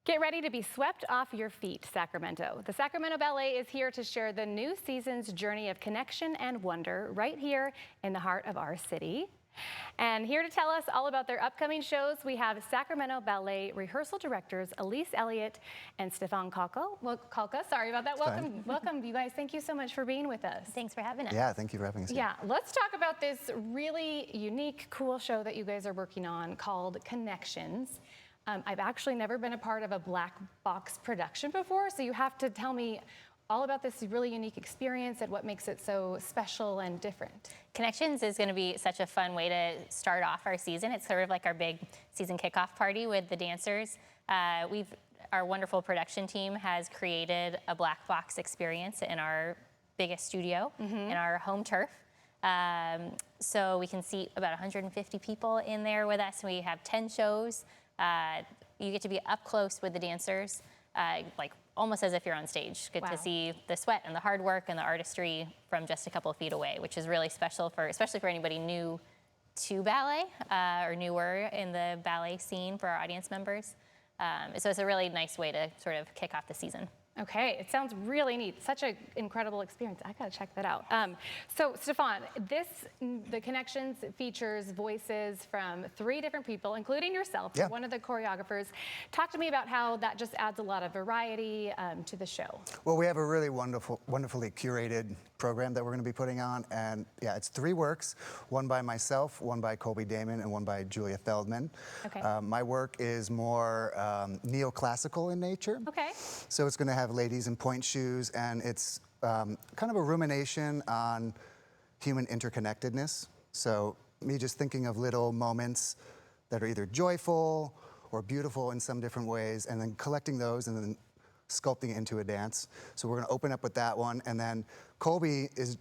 Get ready to be swept off your feet, Sacramento. The Sacramento Ballet is here to share the new season's journey of connection and wonder right here in the heart of our city. And here to tell us all about their upcoming shows, we have Sacramento Ballet rehearsal directors Elise Elliott and Stefan Kalka. Sorry about that. Welcome, you guys. Thank you so much for being with us. Thanks for having us. Yeah, thank you for having us. Yeah, let's talk about this really unique, cool show that you guys are working on called Connections. I've actually never been a part of a black box production before, so you have to tell me all about this really unique experience and what makes it so special and different. Connections is going to be such a fun way to start off our season. It's sort of like our big season kickoff party with the dancers. Our wonderful production team has created a black box experience in our biggest studio, in our home turf. So we can seat about 150 people in there with us. We have 10 shows. You get to be up close with the dancers, like almost as if you're on stage. Get to see the sweat and the hard work and the artistry from just a couple of feet away, which is really special especially for anybody new to ballet or newer in the ballet scene for our audience members. So it's a really nice way to sort of kick off the season. Okay, it sounds really neat. Such an incredible experience. I gotta check that out. So Stefan, the Connections features voices from 3 different people, including yourself, one of the choreographers. Talk to me about how that just adds a lot of variety to the show. Well, we have a really wonderfully curated program that we're going to be putting on, and yeah, it's 3 works, one by myself, one by Colby Damon, and one by Julia Feldman. Okay. My work is more neoclassical in nature. Okay. So it's going to have ladies in point shoes, and it's kind of a rumination on human interconnectedness. So me just thinking of little moments that are either joyful or beautiful in some different ways, and then collecting those and then sculpting it into a dance. So we're going to open up with that one, and then Colby is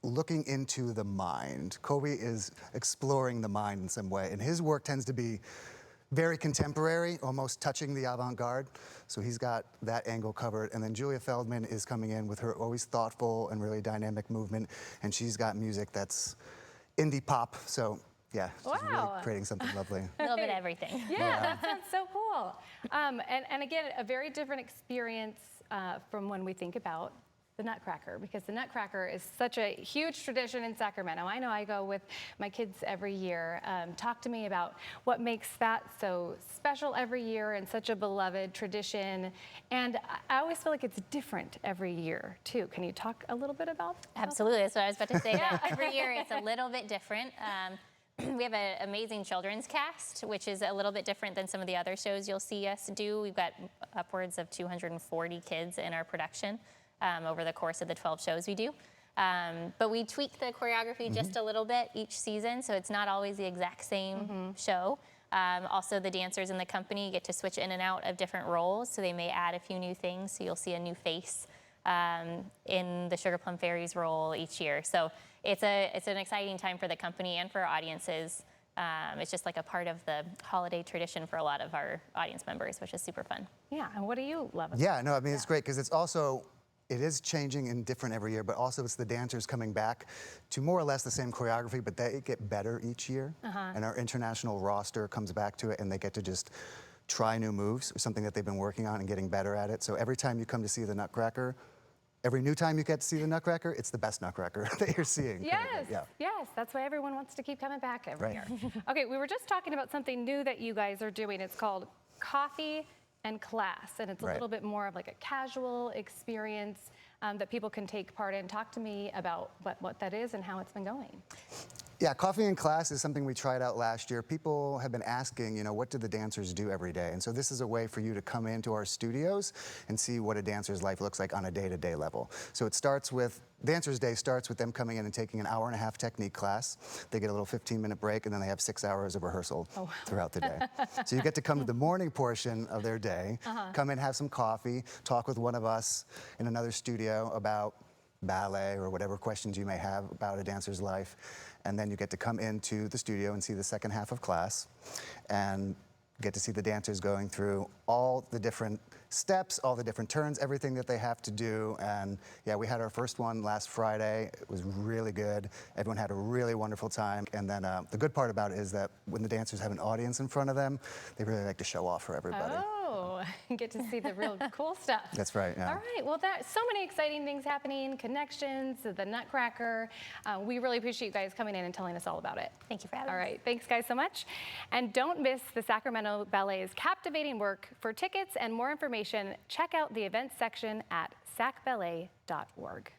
looking into the mind. Colby is exploring the mind in some way, and his work tends to be very contemporary, almost touching the avant-garde. So he's got that angle covered. And then Julia Feldman is coming in with her always thoughtful and really dynamic movement. And she's got music that's indie pop. So yeah, she's really creating something lovely. A little bit of everything. Yeah, that sounds so cool. And again, a very different experience from when we think about the Nutcracker, because the Nutcracker is such a huge tradition in Sacramento. I know I go with my kids every year. Talk to me about what makes that so special every year and such a beloved tradition. And I always feel like it's different every year, too. Can you talk a little bit about that? Absolutely. That's what I was about to say. Every year it's a little bit different. We have an amazing children's cast, which is a little bit different than some of the other shows you'll see us do. We've got upwards of 240 kids in our production. Over the course of the 12 shows we do. But we tweak the choreography just a little bit each season, so it's not always the exact same show. Also, the dancers in the company get to switch in and out of different roles, so they may add a few new things, so you'll see a new face in the Sugar Plum Fairies role each year. So it's an exciting time for the company and for our audiences. It's just like a part of the holiday tradition for a lot of our audience members, which is super fun. Yeah, and what do you love about Yeah, no, I mean, it's great because it is changing and different every year, but also it's the dancers coming back to more or less the same choreography, but they get better each year. And our international roster comes back to it, and they get to just try new moves, something that they've been working on and getting better at it. So every time you come to see the Nutcracker, every new time you get to see the Nutcracker, it's the best Nutcracker that you're seeing. Yes, yes, that's why everyone wants to keep coming back every year. Okay, we were just talking about something new that you guys are doing. It's called Coffee and Class, and it's a little bit more of like a casual experience that people can take part in. Talk to me about what that is and how it's been going. Yeah, Coffee in Class is something we tried out last year. People have been asking, you know, what do the dancers do every day? And so this is a way for you to come into our studios and see what a dancer's life looks like on a day-to-day level. So it starts with, Dancer's Day starts with them coming in and taking an hour-and-a-half technique class. They get a little 15-minute break, and then they have 6 hours of rehearsal throughout the day. So you get to come to the morning portion of their day, come in, have some coffee, talk with one of us in another studio about ballet or whatever questions you may have about a dancer's life. And then you get to come into the studio and see the second half of class and get to see the dancers going through all the different steps, all the different turns, everything that they have to do. And yeah, we had our first one last Friday. It was really good. Everyone had a really wonderful time. And then the good part about it is that when the dancers have an audience in front of them, they really like to show off for everybody. Oh, know, get to see the real cool stuff. That's right, yeah. All right, well, so many exciting things happening, connections, the Nutcracker. We really appreciate you guys coming in and telling us all about it. Thank you for having us. All right, thanks guys so much. And don't miss the Sacramento Ballet's captivating work. For tickets and more information, check out the events section at sacballet.org.